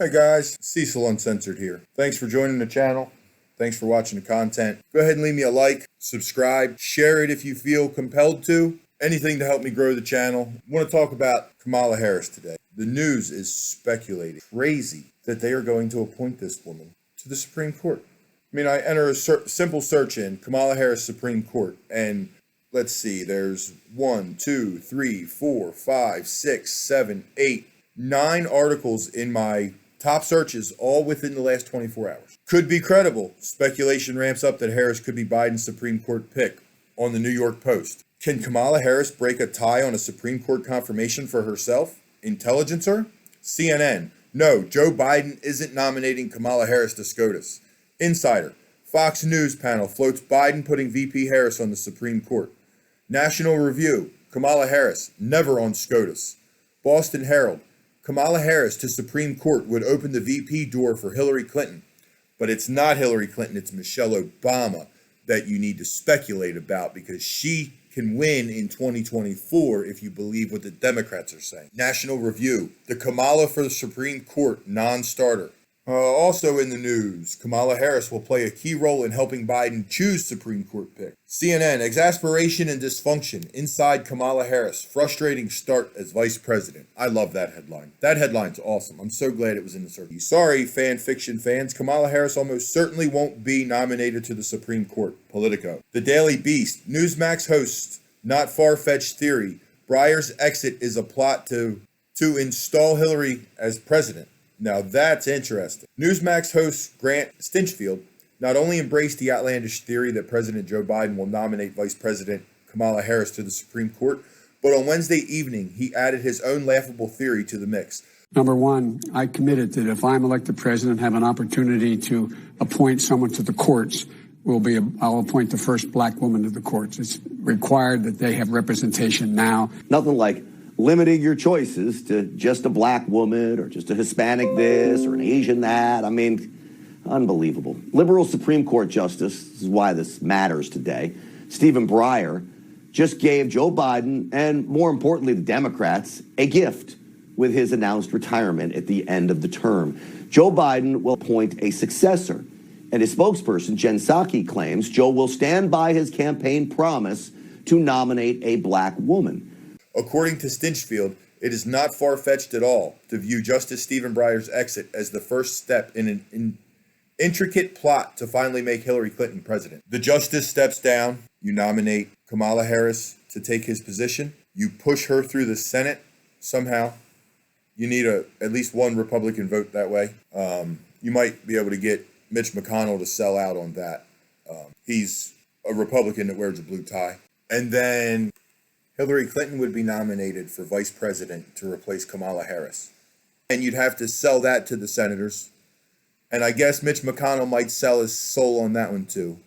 Hey guys, Cecil Uncensored here. Thanks for joining the channel. Thanks for watching the content. Go ahead and leave me a like, subscribe, share it if you feel compelled to. Anything to help me grow the channel. I want to talk about Kamala Harris today. The news is speculating crazy that they are going to appoint this woman to the Supreme Court. I mean, I enter a simple search in Kamala Harris Supreme Court, and let's see, there's 1, 2, 3, 4, 5, 6, 7, 8, 9 articles in my top searches, all within the last 24 hours. Could be credible. Speculation ramps up that Harris could be Biden's Supreme Court pick on the New York Post. Can Kamala Harris break a tie on a Supreme Court confirmation for herself? Intelligencer? CNN. No, Joe Biden isn't nominating Kamala Harris to SCOTUS. Insider. Fox News panel floats Biden putting VP Harris on the Supreme Court. National Review. Kamala Harris, never on SCOTUS. Boston Herald. Kamala Harris to Supreme Court would open the VP door for Hillary Clinton. But it's not Hillary Clinton, it's Michelle Obama that you need to speculate about, because she can win in 2024 if you believe what the Democrats are saying. National Review, the Kamala for the Supreme Court non-starter. Also in the news, Kamala Harris will play a key role in helping Biden choose Supreme Court pick. CNN, exasperation and dysfunction inside Kamala Harris. Frustrating start as vice president. I love that headline. That headline's awesome. I'm so glad it was in the circuit. Sorry, fan fiction fans. Kamala Harris almost certainly won't be nominated to the Supreme Court. Politico. The Daily Beast. Newsmax hosts, not far-fetched theory. Breyer's exit is a plot to install Hillary as president. Now that's interesting. Newsmax host Grant Stinchfield not only embraced the outlandish theory that President Joe Biden will nominate Vice President Kamala Harris to the Supreme Court, but on Wednesday evening, he added his own laughable theory to the mix. Number one, I committed that if I'm elected president, have an opportunity to appoint someone to the courts, I'll appoint the first black woman to the courts. It's required that they have representation now. Nothing like limiting your choices to just a black woman or just a Hispanic this or an Asian that. I mean, unbelievable. Liberal Supreme Court Justice, this is why this matters today, Stephen Breyer, just gave Joe Biden and, more importantly, the Democrats a gift with his announced retirement at the end of the term. Joe Biden will appoint a successor, and his spokesperson, Jen Psaki, claims Joe will stand by his campaign promise to nominate a black woman. According to Stinchfield, it is not far-fetched at all to view Justice Stephen Breyer's exit as the first step in an intricate plot to finally make Hillary Clinton president. The justice steps down, you nominate Kamala Harris to take his position, you push her through the Senate somehow. You need at least one Republican vote that way. You might be able to get Mitch McConnell to sell out on that. He's a Republican that wears a blue tie. And then Hillary Clinton would be nominated for vice president to replace Kamala Harris. And you'd have to sell that to the senators. And I guess Mitch McConnell might sell his soul on that one too.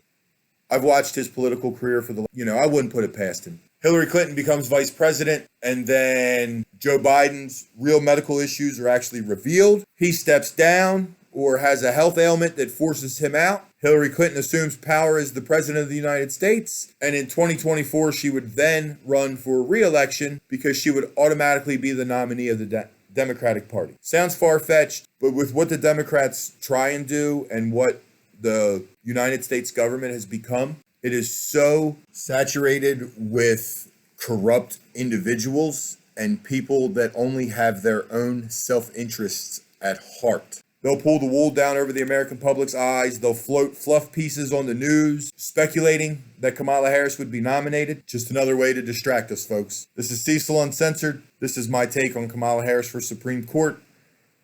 I've watched his political career I wouldn't put it past him. Hillary Clinton becomes vice president, and then Joe Biden's real medical issues are actually revealed. He steps down or has a health ailment that forces him out. Hillary Clinton assumes power as the president of the United States. And in 2024, she would then run for re-election because she would automatically be the nominee of the Democratic Party. Sounds far-fetched, but with what the Democrats try and do and what the United States government has become, it is so saturated with corrupt individuals and people that only have their own self-interests at heart. They'll pull the wool down over the American public's eyes. They'll float fluff pieces on the news, speculating that Kamala Harris would be nominated. Just another way to distract us, folks. This is Cecil Uncensored. This is my take on Kamala Harris for Supreme Court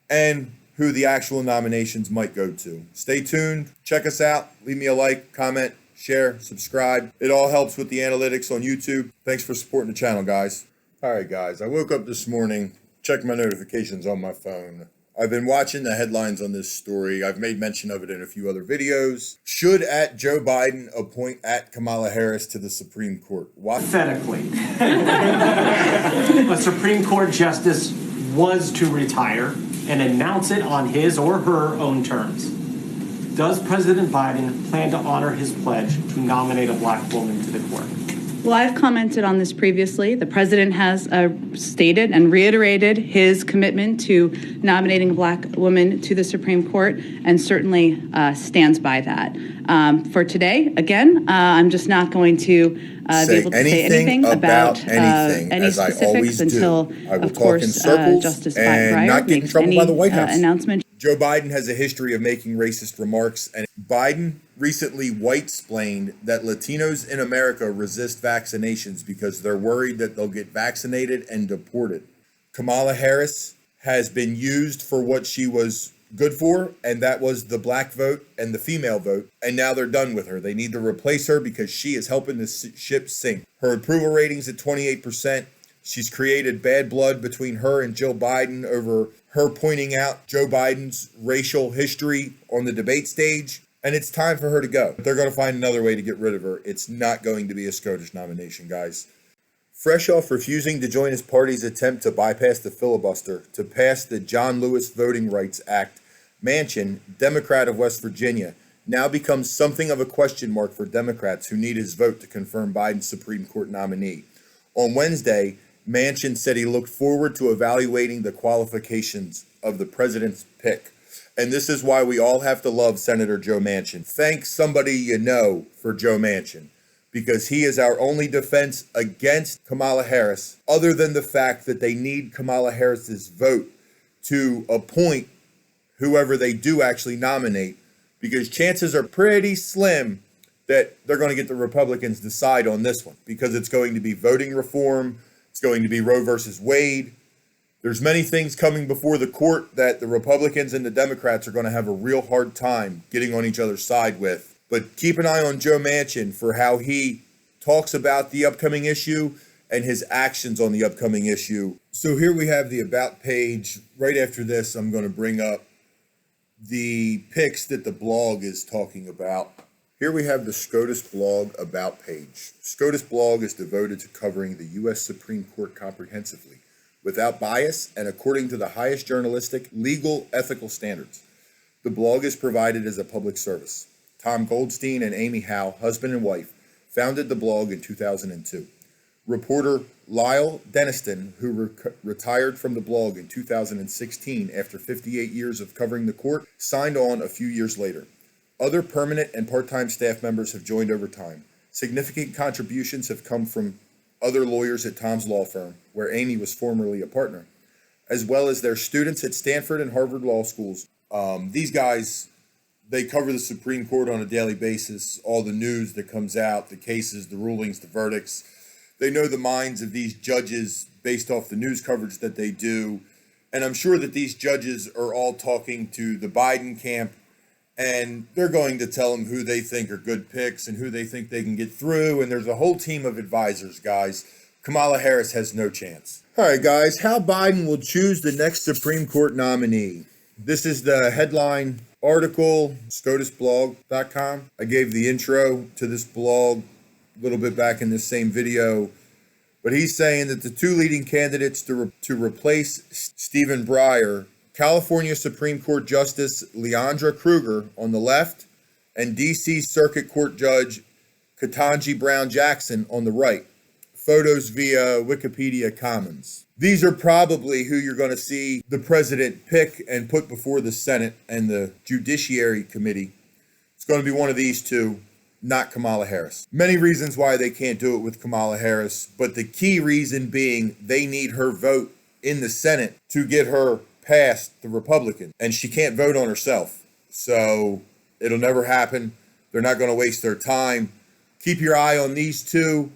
and who the actual nominations might go to. Stay tuned. Check us out. Leave me a like, comment, share, subscribe. It all helps with the analytics on YouTube. Thanks for supporting the channel, guys. All right, guys. I woke up this morning, checked my notifications on my phone. I've been watching the headlines on this story. I've made mention of it in a few other videos. Should Joe Biden appoint Kamala Harris to the Supreme Court? Why? Hypothetically, a Supreme Court justice was to retire and announce it on his or her own terms. Does President Biden plan to honor his pledge to nominate a black woman to the court? Well, I've commented on this previously. The president has stated and reiterated his commitment to nominating a black woman to the Supreme Court, and certainly stands by that. For today, again, I'm just not going to be able to say anything about any specifics until, of course, Justice Breyer makes any announcement. Joe Biden has a history of making racist remarks, and Biden recently white-splained that Latinos in America resist vaccinations because they're worried that they'll get vaccinated and deported. Kamala Harris has been used for what she was good for, and that was the black vote and the female vote, and now they're done with her. They need to replace her because she is helping the ship sink. Her approval rating's at 28%. She's created bad blood between her and Jill Biden over her pointing out Joe Biden's racial history on the debate stage, and it's time for her to go. They're going to find another way to get rid of her. It's not going to be a SCOTUS nomination, guys. Fresh off refusing to join his party's attempt to bypass the filibuster to pass the John Lewis Voting Rights Act, Manchin, Democrat of West Virginia, now becomes something of a question mark for Democrats who need his vote to confirm Biden's Supreme Court nominee. On Wednesday, Manchin said he looked forward to evaluating the qualifications of the president's pick. And this is why we all have to love Senator Joe Manchin. Thank somebody you know for Joe Manchin, because he is our only defense against Kamala Harris, other than the fact that they need Kamala Harris's vote to appoint whoever they do actually nominate, because chances are pretty slim that they're going to get the Republicans decide on this one, because it's going to be voting reform. It's going to be Roe versus Wade. There's many things coming before the court that the Republicans and the Democrats are going to have a real hard time getting on each other's side with. But keep an eye on Joe Manchin for how he talks about the upcoming issue and his actions on the upcoming issue. So here we have the About page. Right after this, I'm going to bring up the picks that the blog is talking about. Here we have the SCOTUS blog About page. SCOTUS blog is devoted to covering the U.S. Supreme Court comprehensively, without bias and according to the highest journalistic, legal, ethical standards. The blog is provided as a public service. Tom Goldstein and Amy Howe, husband and wife, founded the blog in 2002. Reporter Lyle Denniston, who retired from the blog in 2016 after 58 years of covering the court, signed on a few years later. Other permanent and part-time staff members have joined over time. Significant contributions have come from other lawyers at Tom's law firm, where Amy was formerly a partner, as well as their students at Stanford and Harvard law schools. These guys, they cover the Supreme Court on a daily basis, all the news that comes out, the cases, the rulings, the verdicts. They know the minds of these judges based off the news coverage that they do. And I'm sure that these judges are all talking to the Biden camp, and they're going to tell them who they think are good picks and who they think they can get through. And there's a whole team of advisors, guys. Kamala Harris has no chance. All right, guys, how Biden will choose the next Supreme Court nominee. This is the headline article, SCOTUSblog.com. I gave the intro to this blog a little bit back in this same video. But he's saying that the two leading candidates to replace Stephen Breyer, California Supreme Court Justice Leandra Kruger on the left, and D.C. Circuit Court Judge Ketanji Brown Jackson on the right. Photos via Wikipedia Commons. These are probably who you're going to see the president pick and put before the Senate and the Judiciary Committee. It's going to be one of these two, not Kamala Harris. Many reasons why they can't do it with Kamala Harris, but the key reason being they need her vote in the Senate to get her past the Republican, and she can't vote on herself. So it'll never happen. They're not going to waste their time. Keep your eye on these two.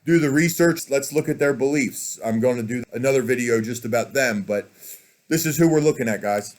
Do the research. Let's look at their beliefs. I'm going to do another video just about them, but this is who we're looking at, guys.